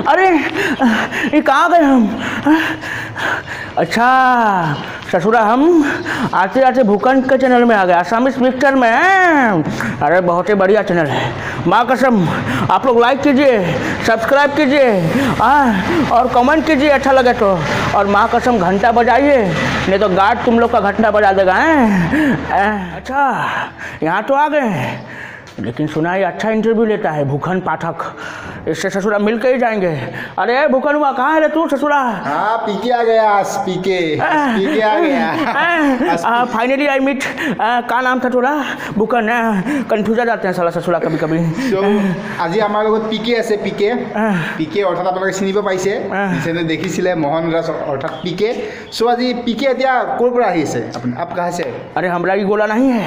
अरे ये कहाँ गए हम? अच्छा ससुरा हम आते आते भूखंड के चैनल में आ गए, आसामीज पिक्चर में। अरे बहुत ही बढ़िया चैनल है, माँ कसम। आप लोग लाइक कीजिए, सब्सक्राइब कीजिए और कमेंट कीजिए अच्छा लगे तो, और माँ कसम घंटा बजाइए, नहीं तो गार्ड तुम लोग का घंटा बजा देगा। अच्छा यहाँ तो आ गए, लेकिन सुना है अच्छा इंटरव्यू लेता है भूखंड पाठक, इससे ससुरा मिल के ही जाएंगे। अरे भूखंड हुआ कहाँ है रे तू ससुरा? हाँ पीके आ गया, पीके आ गया। Finally I meet. का नाम था थोड़ा भूखंड? कन्फ्यूज जाते हैं साला ससुरा कभी कभी। আজি আমাৰ লগত পিকে আছে, পিকে অৰ্থাৎ আপোনালোকে চিনিব পাইছে, নিচেনে দেখিছিলে মোহন ৰাজ অৰ্থাৎ পিকে। সো আজি পিকে এতিয়া ক'ৰ পৰা আহিছে? आप कहाँ से? अरे हमारा ये गोला नहीं है,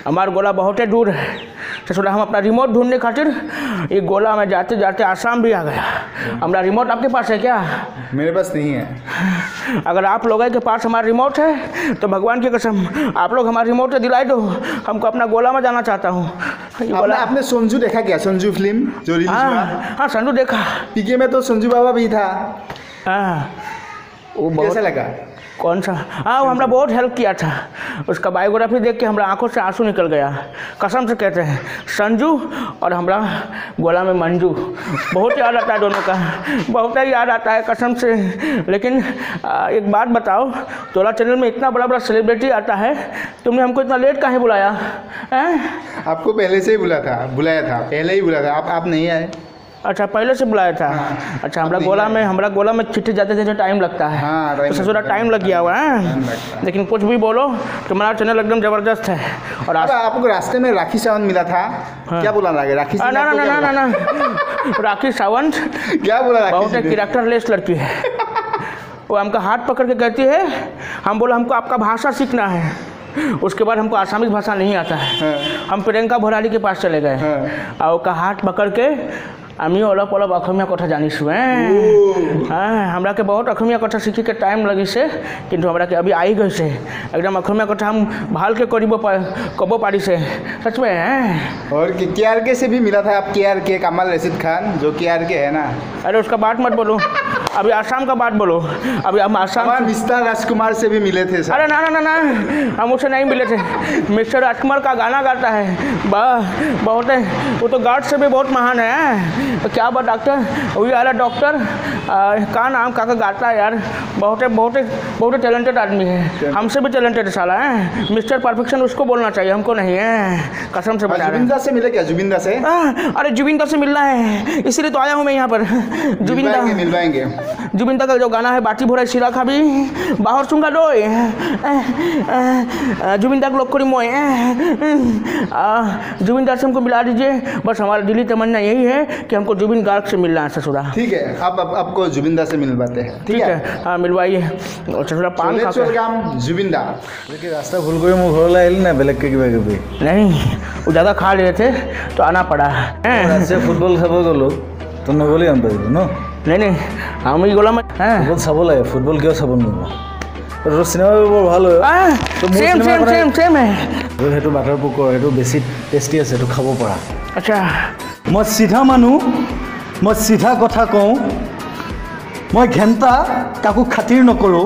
हमारा गोला बहुत ही दूर है ससुरा। हम अपना रिमोट ढूंढने खातिर ये गोला में जाते जाते आसाम भी आ गया। हमारा रिमोट आपके पास है क्या? मेरे पास नहीं है। अगर आप लोगों के पास हमारा रिमोट है तो भगवान की कसम आप लोग हमारा रिमोट दिलाई दो, हमको अपना गोला में जाना चाहता हूँ। आपने संजू देखा क्या? संजू फिल्म जो रिलीज हुआ? हाँ संजू देखा। पीके में तो संजू बाबा भी था। वो बहुत कैसा लगा? कौन सा? हाँ वो हमारा बहुत हेल्प किया था। उसका बायोग्राफी देख के हमारा आंखों से आंसू निकल गया, कसम से कहते हैं। संजू और हमारा गोला में मंजू, बहुत याद आता है दोनों का, बहुत ही याद आता है कसम से। लेकिन एक बात बताओ, तोला चैनल में इतना बड़ा बड़ा सेलिब्रिटी आता है, तुमने हमको इतना लेट काहे बुलाया? आपको पहले से ही बुलाया था, पहले ही बुलाया था, आप नहीं आए। अच्छा पहले से बुलाया था। अच्छा हमारा गोला में चिट्ठी जाते थे टाइम लगता है। तो ससुरा टाइम लग गया हुआ है। लेकिन कुछ भी बोलो तुम्हारा चैनल एकदम ज़बरदस्त है। और आपको रास्ते में राखी सावंत मिला था, क्या बोला? राखी ना राखी सावंत क्या बोला? बहुत एक कैरेक्टरलेस लड़की है। वो हमका हाथ पकड़ के कहती है, हम बोला हमको आपका भाषा सीखना है। उसके बाद हमको आसामीज भाषा नहीं आता है। हम प्रियंका भोराली के पास चले गए और उसका हाथ पकड़ के आमी अलग अलग अखमिया कथा जानिसु। हमरा के बहुत अखमिया कथा सीखे के टाइम लगी से, किंतु हमरा के अभी आई गई से एकदम अखमिया कथा हम भाल के कबो पारी से सच में। और KRK से भी मिला था आप? KRK कमल रशीद खान जो KRK है ना। अरे उसका बात मत बोलो, अभी आसाम का बात बोलो। अभी हम आसाम मिस्टर राजकुमार से भी मिले थे सर। अरे ना हम उससे नहीं मिले थे। मिस्टर राजकुमार का गाना गाता है, बहुत है वो तो गार्ड से भी बहुत महान है। तो क्या बात डॉक्टर, वही आ रहा डॉक्टर का नाम का गाता है यार, बहुत टैलेंटेड आदमी है, हमसे भी टैलेंटेड साला है। मिस्टर परफेक्शन उसको बोलना चाहिए, हमको नहीं है, कसम से बता रहा हूं। जुबिंदा से मिले क्या? जुबिंदा से? अरे जुबिंदा से मिलना है, इसीलिए तो आया हूँ मैं यहाँ पर। मिलवाएंगे। जुबिंदा का जो गाना है बाटी भोरा सिरा खाबी बाहर सुंगा डोय, जुबिंदा को लोग करी मोय, जुबिंदा से हमको मिला दीजिए। बस हमारा दिली तमन्ना यही है कि हमको जुबिन गार्ग से मिलना है ससुरा। ठीक है, अब आपको जुबिंदा से मिलवाते हैं। ठीक है हाँ मिलवाइए। और ससुरा पान खा जुबिंदा रास्ता भूल कर मुझे घर लाइल ना बेलक के नहीं, वो ज़्यादा खा रहे थे तो आना पड़ा। फुटबल चाब गलो तो नगली आन पारिल न? नहीं हम ये गोला में फुटबल चाब लगे, फुटबल क्यों चाब नो? सिनेमा बर ভাল सेम है। সেইটো বাটাৰ পকৰ, সেইটো বেছি টেষ্টি আছে, সেইটো খাব পৰা। अच्छा मैं सीधा मानू, मैं सीधा कथा कहूँ, मैं घेंटा काको खातिर नकरो।